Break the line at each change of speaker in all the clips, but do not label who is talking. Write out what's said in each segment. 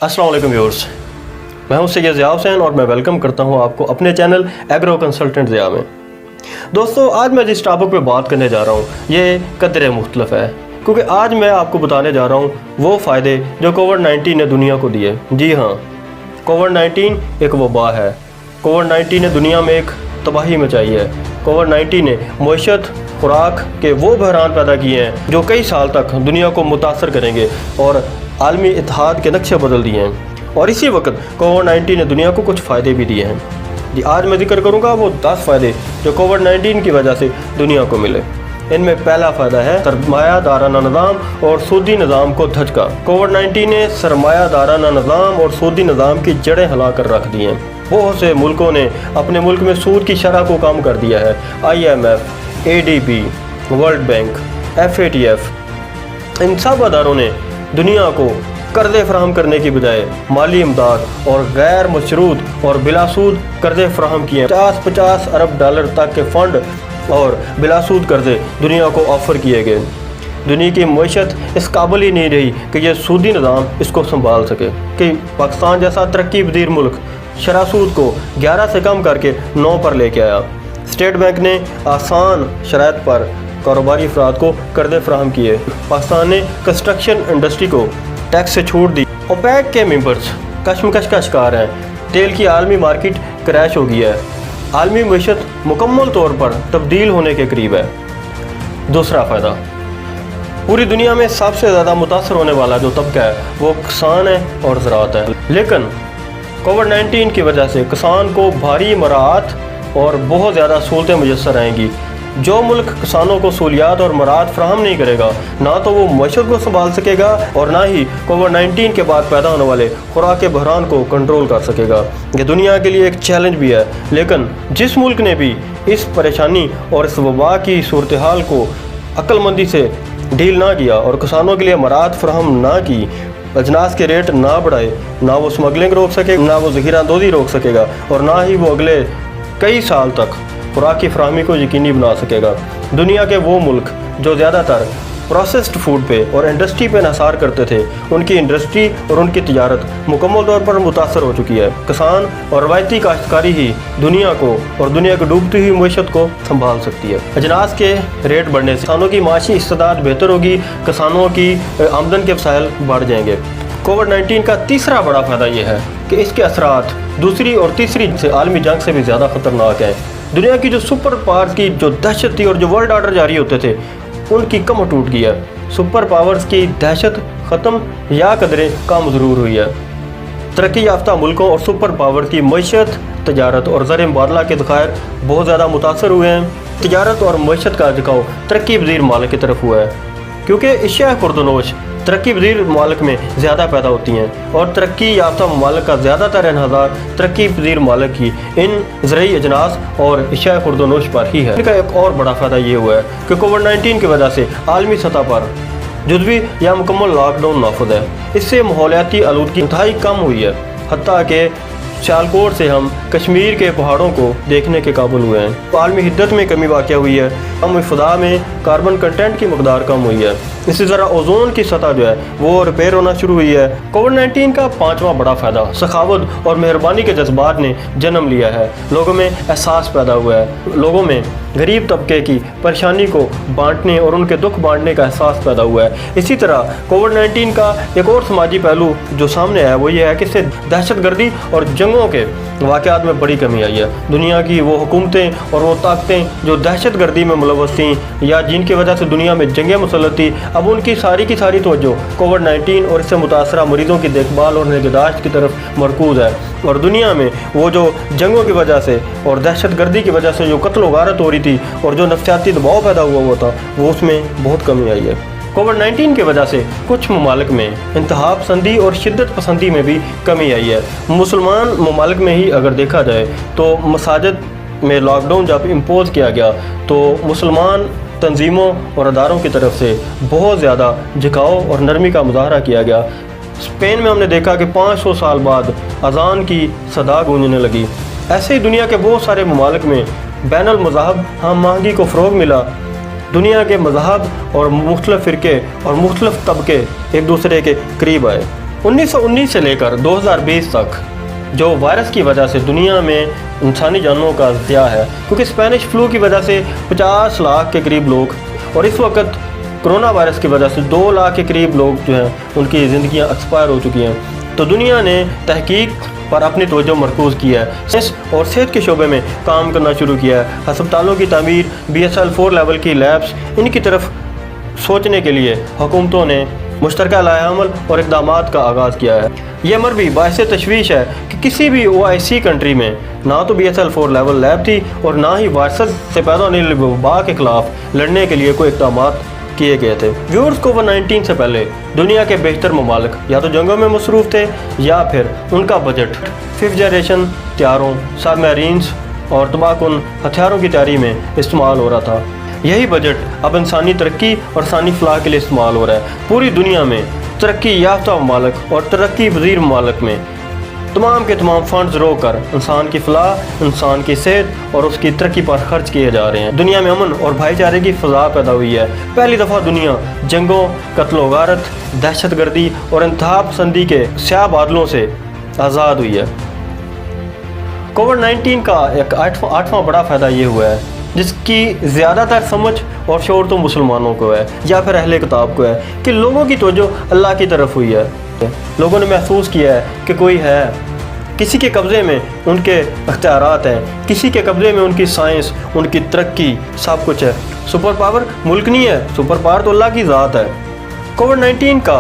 अस्सलाम वालेकुम व्यूअर्स, मैं हूं सैयद ज़िया हुसैन और मैं वेलकम करता हूं आपको अपने चैनल एग्रो कंसल्टेंट ज़िया में। दोस्तों, आज मैं जिस टॉपिक पे बात करने जा रहा हूं ये कदरे मुख्तलिफ है, क्योंकि आज मैं आपको बताने जा रहा हूं वो फ़ायदे जो कोविड-19 ने दुनिया को दिए। जी हाँ, कोविड-19 एक वबा है। कोविड-19 ने दुनिया में एक तबाही मचाई है। कोविड-19 ने मईशत, खुराक के वो बहरान पैदा किए हैं जो कई साल तक दुनिया को मुतासर करेंगे और आलमी इत्तेहाद के नक्शे बदल दिए हैं। और इसी वक्त कोविड-19 ने दुनिया को कुछ फ़ायदे भी दिए हैं। जी, आज मैं जिक्र करूंगा वो 10 फ़ायदे जो कोविड-19 की वजह से दुनिया को मिले। इनमें पहला फ़ायदा है सरमायादाराना निज़ाम और सूदी निज़ाम को धचका। कोविड-19 ने सरमायादाराना निज़ाम और सूदी निज़ाम की जड़ें हिला कर रख दी हैं। बहुत से मुल्कों ने अपने मुल्क में सूद की शरह को कम कर दिया है। IMF, ADB, world bank, FATF, इन सब अदारों ने दुनिया को कर्ज़े फराहम करने की बजाय माली इमदाद और गैर मशरूत और बिलासूद कर्ज़े फराहम किए। 50-50 अरब डॉलर तक के फ़ंड और बिलासूद कर्ज़े दुनिया को ऑफ़र किए गए। दुनिया की मईशत इस काबिल ही नहीं रही कि यह सूदी निज़ाम इसको संभाल सके कि पाकिस्तान जैसा तरक्की पजीर मुल्क शरह सूद को 11 से कम करके 9 पर लेके आया। स्टेट बैंक ने आसान शराइत पर कारोबारी अफराद को कर्ज़े फराहम किए। पाकिस्तान ने कंस्ट्रक्शन इंडस्ट्री को टैक्स से छूट दी। ओपेक के मेंबर्स कशमकश का शिकार हैं। तेल की आलमी मार्केट क्रैश हो गई है। आलमी मईशत मुकम्मल तौर पर तब्दील होने के करीब है। दूसरा फ़ायदा, पूरी दुनिया में सबसे ज़्यादा मुतासर होने वाला जो तबका है वो किसान है और ज़राअत है। लेकिन कोविड-19 की वजह से किसान को भारी मराहत और बहुत ज़्यादा सहूलतें मुयस्सर आएंगी। जो मुल्क किसानों को सहूलियात और मराहत फ्राहम नहीं करेगा, ना तो वो मईशत को संभाल सकेगा और ना ही कोविड-19 के बाद पैदा होने वाले खुराक के बहरान को कंट्रोल कर सकेगा। ये दुनिया के लिए एक चैलेंज भी है। लेकिन जिस मुल्क ने भी इस परेशानी और इस वबा की सूरत हाल को अक्लमंदी से डील ना किया और किसानों के लिए मराहत फ्राहम ना की, अजनास के रेट ना बढ़ाए, ना वो स्मगलिंग रोक सकेगा, ना वो ज़ख़ीरांदोज़ी रोक सकेगा और ना ही वो अगले कई साल तक खुराक की फराहमी को यकीनी बना सकेगा। दुनिया के वो मुल्क जो ज़्यादातर प्रोसेस्ड फूड पे और इंडस्ट्री पे इंहसार करते थे, उनकी इंडस्ट्री और उनकी तिजारत मुकम्मल तौर पर मुतासर हो चुकी है। किसान और रवायती काश्तकारी ही दुनिया को और दुनिया की डूबती हुई मईशत को संभाल सकती है। अजनास के रेट बढ़ने से किसानों की माशी इस्तेदाद बेहतर होगी, किसानों की आमदन के वसाइल बढ़ जाएंगे। कोविड-19 का तीसरा बड़ा फ़ायदा यह है कि इसके असरात दूसरी और तीसरी से आलमी जंग से भी ज़्यादा ख़तरनाक हैं। दुनिया की जो सुपर पावर्स की जो दहशत थी और जो वर्ल्ड ऑर्डर जारी होते थे, उनकी कमर टूट गई है। सुपर पावर्स की दहशत ख़त्म या कदरे कम ज़रूर हुई है। तरक्की याफ्ता मुल्कों और सुपर पावर्स की मईशत, तजारत और ज़र मुबादला के ज़खायर बहुत ज़्यादा मुतासर हुए हैं। तजारत और मईशत का झुकाव तरक्की पजीर मालिक की तरफ हुआ है, क्योंकि अशिया खुर्दनोश तरक्की पजीर ममालिक में ज़्यादा पैदा होती हैं और तरक्की याफ्ता ममालिक का ज़्यादातर इन्हसार तरक्की पजीर ममालिक की इन ज़रई अजनास और अशिया खुर्दनोश पर ही है। इनका एक और बड़ा फ़ायदा ये हुआ है कि कोविड-19 की वजह से आलमी सतह पर जुज़वी या मुकम्मल लॉकडाउन नाफिज है। इससे माहौलियाती आलूदगी इंतहाई कम हुई है। हत्ता कि सियालकोट से हम कश्मीर के पहाड़ों को देखने के काबिल हुए हैं। आलमी हिद्दत में कमी वाक़या हुई है। हम फ़िज़ा में कार्बन कंटेंट की मकदार कम हुई है। इसी तरह ओजोन की सतह जो है वो रिपेयर होना शुरू हुई है। कोविड-19 का पांचवा बड़ा फ़ायदा सखावत और मेहरबानी के जज्बात ने जन्म लिया है। लोगों में एहसास पैदा हुआ है। लोगों में गरीब तबके की परेशानी को बांटने और उनके दुख बांटने का एहसास पैदा हुआ है। इसी तरह कोविड-19 का एक और समाजी पहलू जो सामने आया वो ये है कि इससे दहशतगर्दी और जंगों के वाक़यात में बड़ी कमी आई है। दुनिया की वो हुकूमतें और वो ताकतें जो दहशतगर्दी में मुलव्वस थीं या जिनकी वजह से दुनिया में जंगें मुसल्लत थी, अब उनकी सारी की सारी तवज्जो कोविड-19 और इससे मुतासरा मरीज़ों की देखभाल और निगहदाश्त की तरफ मरकूज़ है। और दुनिया में वो जो जंगों की वजह से और दहशतगर्दी की वजह से जो कत्ल वारत हो रही थी और जो नफ्सियाती दबाव पैदा हुआ था, वो उसमें बहुत कमी आई है। कोविड-19 की वजह से कुछ ममालिक में इंतहा पसंदी और शिद्दत पसंदी में भी कमी आई है। मुसलमान ममालिक में ही अगर देखा जाए तो मसाजिद में लॉकडाउन जब इम्पोज किया गया तो मुसलमान तंजीमों और अदारों की तरफ से बहुत ज़्यादा झुकाव और नरमी का मुजाहरा किया गया। स्पेन में हमने देखा कि 500 साल बाद अजान की सदा गूंजने लगी। ऐसे ही दुनिया के बहुत सारे ममालिक में बैनुल मज़हब हम महंगी को फ़रोग मिला। दुनिया के मज़हब और मुख्तलिफ़ फ़िरके और मुख्तलिफ़ तबके एक दूसरे के करीब आए। 1919 से लेकर 2020 तक जो वायरस की वजह से दुनिया में इंसानी जानों का ज़िया है, क्योंकि स्पेनिश फ्लू की वजह से 50 लाख के करीब लोग, और इस वक्त कोरोना वायरस की वजह से 2 लाख के करीब लोग जो हैं उनकी ज़िंदगियां एक्सपायर हो चुकी हैं। तो दुनिया ने तहकीक पर अपनी तवज्जो मरकूज़ किया है, साइंस और सेहत के शोबे में काम करना शुरू किया है। अस्पतालों की तामीर, BSL 4 लेवल की लैब्स, इनकी तरफ सोचने के लिए हुकूमतों ने मुश्तरका लाएअमल और इक़दामात का आगाज़ किया है। ये अमर भी बाइस तशवीश है कि किसी भी OIC कंट्री में ना तो BSL 4 लेवल लैब थी और ना ही वायरस से पैदा होने वाली वबा के खिलाफ लड़ने के लिए कोई इक़दामात किए गए थे। व्यूअर्स, कोविड-19 से पहले दुनिया के बेशतर ममालिक या तो जंगों में मसरूफ़ थे या फिर उनका बजट 5th जनरेशन हथियारों, सबमरीन्स और तबाहकुन हथियारों की तैयारी में इस्तेमाल हो रहा था। यही बजट अब इंसानी तरक्की और इंसानी फलाह के लिए इस्तेमाल हो रहा है। पूरी दुनिया में तरक्की याफ्ता ममालिक और तरक्की पज़ीर ममालिक में तमाम के तमाम फंड्स रोक कर इंसान की फलाह, इंसान की सेहत और उसकी तरक्की पर खर्च किए जा रहे हैं। दुनिया में अमन और भाईचारे की फ़ज़ा पैदा हुई है। पहली दफ़ा दुनिया जंगों, कत्लो गारत, दहशत गर्दी और इंतहा पसंदी के स्याह बादलों से आज़ाद हुई है। कोविड-19 का एक आठवां बड़ा फ़ायदा ये हुआ है, जिसकी ज़्यादातर समझ और शोर तो मुसलमानों को है या फिर अहले किताब को है, कि लोगों की तवज्जो अल्लाह की तरफ हुई है। लोगों ने महसूस किया है कि कोई है, किसी के कब्ज़े में उनके अख्तियारात हैं, किसी के कब्ज़े में उनकी साइंस, उनकी तरक्की, सब कुछ है। सुपर पावर मुल्क नहीं है, सुपर पावर तो अल्लाह की ज़ात है। कोविड-19 का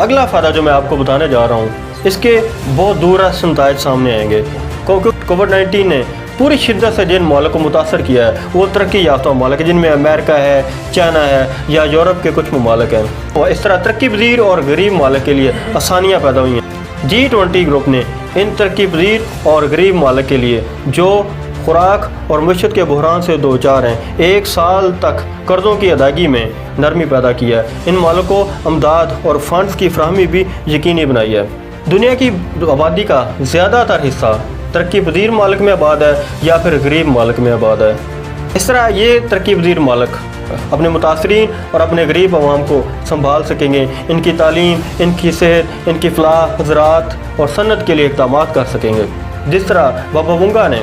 अगला फ़ायदा जो मैं आपको बताने जा रहा हूँ, इसके बहुत दूर नताइज सामने आएंगे। कोविड-19 ने पूरी शिद्दत से जिन ममालिक को मुतासर किया है वो तरक्की याफ्ता ममालिक है, जिनमें अमेरिका है, चाइना है या यूरोप के कुछ ममालिक हैं। और इस तरह तरक्की पज़ीर और गरीब ममालिक के लिए आसानियाँ पैदा हुई हैं। G20 ग्रुप ने इन तरक्की पज़ीर और गरीब ममालिक के लिए जो खुराक और मईशत के बहरान से दो चार हैं, 1 साल तक कर्ज़ों की अदायगी में नरमी पैदा किया है। इन मालिक को अमदाद और फंड्स की फराहमी भी यकीनी बनाई है। दुनिया की आबादी का ज़्यादातर हिस्सा तरक्की पज़ीर मालिक में आबाद है या फिर गरीब मालिक में आबाद है। इस तरह ये तरक्की पज़ीर मालिक अपने मुतासरीन और अपने गरीब आवाम को संभाल सकेंगे, इनकी तालीम, इनकी सेहत, इनकी फलाह, ज़राअत और सन्नत के लिए इक़दामात कर सकेंगे। जिस तरह बाबा बुंगा ने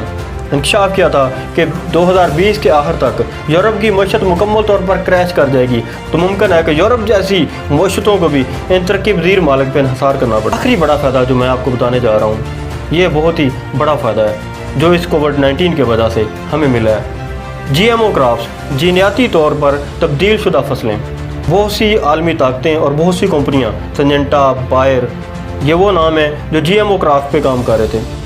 इंकशाफ किया था कि 2020 के आखिर तक यूरोप की मईशत मुकम्मल तौर पर क्रैश कर जाएगी, तो मुमकिन है कि यूरोप जैसी मईशतों को भी इन तरक्की पज़ीर मालिक पर इन्हिसार करना पड़े। आखिरी बड़ा फ़ायदा जो मैं आपको बताने जा रहा हूँ, ये बहुत ही बड़ा फ़ायदा है जो इस कोविड-19 की वजह से हमें मिला है। GMO क्रॉप्स, जीनियाती तौर पर तब्दील शुदा फसलें। बहुत सी आलमी ताकतें और बहुत सी कंपनियां, सिंजेंटा, बायर, ये वो नाम है जो GMO क्रॉप्स पे काम कर रहे थे।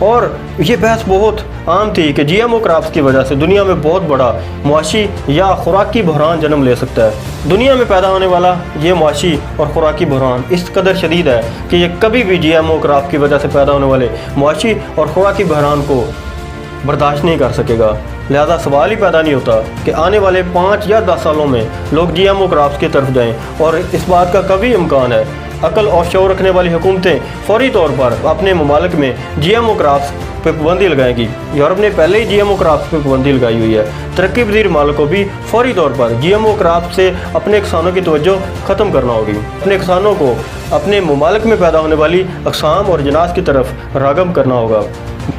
और ये बहस बहुत आम थी कि GMO क्रॉप्स की वजह से दुनिया में बहुत बड़ा मुआशी या खुराकी बहरान जन्म ले सकता है। दुनिया में पैदा होने वाला ये मुआशी और खुराकी बहरान इस कदर शदीद है कि ये कभी भी GMO क्रॉप की वजह से पैदा होने वाले मुआशी और खुराकी बहरान को बर्दाश्त नहीं कर सकेगा। लिहाजा सवाल ही पैदा नहीं होता कि आने वाले 5 या 10 सालों में लोग GMO क्रॉप्स की तरफ जाएं, और इस बात का कभी इम्कान है। अकल और शौर रखने वाली हुकूमतें फौरी तौर पर अपने ममालिक में GMO क्रॉप्स पर पाबंदी लगाएंगी। यूरोप ने पहले ही GMO क्रॉप्स पर पाबंदी लगाई हुई है। तरक्की पज़ीर मालिक को भी फौरी तौर पर GMO क्रॉप्स से अपने किसानों की तवज्जो ख़त्म करना होगी। अपने किसानों को अपने ममालिक में पैदा होने वाली अक़साम और जिनास की तरफ राग़ब करना होगा।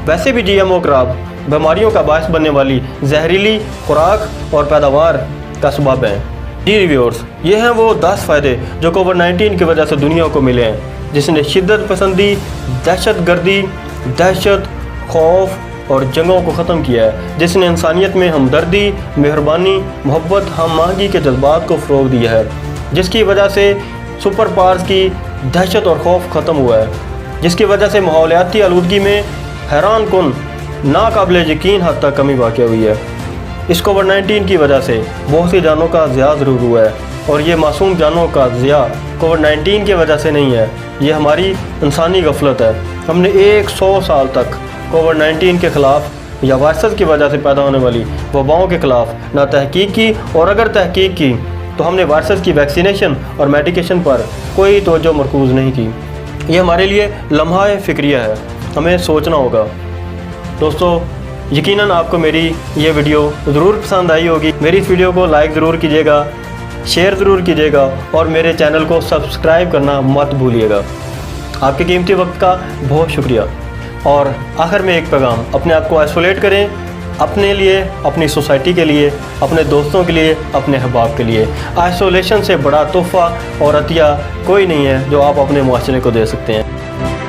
वैसे भी GMO क्रॉप बीमारियों का बायस बनने वाली जहरीली खुराक और पैदावार का सबब है। जी रिव्यूअर्स, ये हैं वो 10 फ़ायदे जो कोविड-19 की वजह से दुनिया को मिले हैं, जिसने शिद्दत पसंदी, दहशत गर्दी, दहशत, खौफ और जंगों को ख़त्म किया है, जिसने इंसानियत में हमदर्दी, मेहरबानी, मोहब्बत, हम आहंगी के जज्बात को फ़रोग़ दिया है, जिसकी वजह से सुपर पावर्स की दहशत और खौफ ख़त्म हुआ है, जिसकी वजह से माहौलियाती आलूदगी में हैरान कुन नाकाबिल यकीन हद तक कमी वाक़ हुई है। इस कोविड-19 की वजह से बहुत सी जानों का ज़िया ज़रूर हुआ है, और ये मासूम जानों का ज़िया कोविड-19 की वजह से नहीं है, ये हमारी इंसानी गफलत है। हमने 100 साल तक कोविड-19 के ख़िलाफ़ या वायरस की वजह से पैदा होने वाली वबाओं के ख़िलाफ़ ना तहकीक की, और अगर तहकीक की तो हमने वायरस की वैक्सीनेशन और मेडिकेशन पर कोई तवज्जो मरकूज़ नहीं की। ये हमारे लिए लम्हा फ़िक्रिया है, हमें सोचना होगा। दोस्तों, यकीनन आपको मेरी ये वीडियो ज़रूर पसंद आई होगी। मेरी इस वीडियो को लाइक ज़रूर कीजिएगा, शेयर ज़रूर कीजिएगा और मेरे चैनल को सब्सक्राइब करना मत भूलिएगा। आपके कीमती वक्त का बहुत शुक्रिया। और आखिर में एक पैगाम, अपने आप को आइसोलेट करें, अपने लिए, अपनी सोसाइटी के लिए, अपने दोस्तों के लिए, अपने अहबाब के लिए। आइसोलेशन से बड़ा तोहफ़ा और अतिया कोई नहीं है जो आप अपने मुआशरे को दे सकते हैं।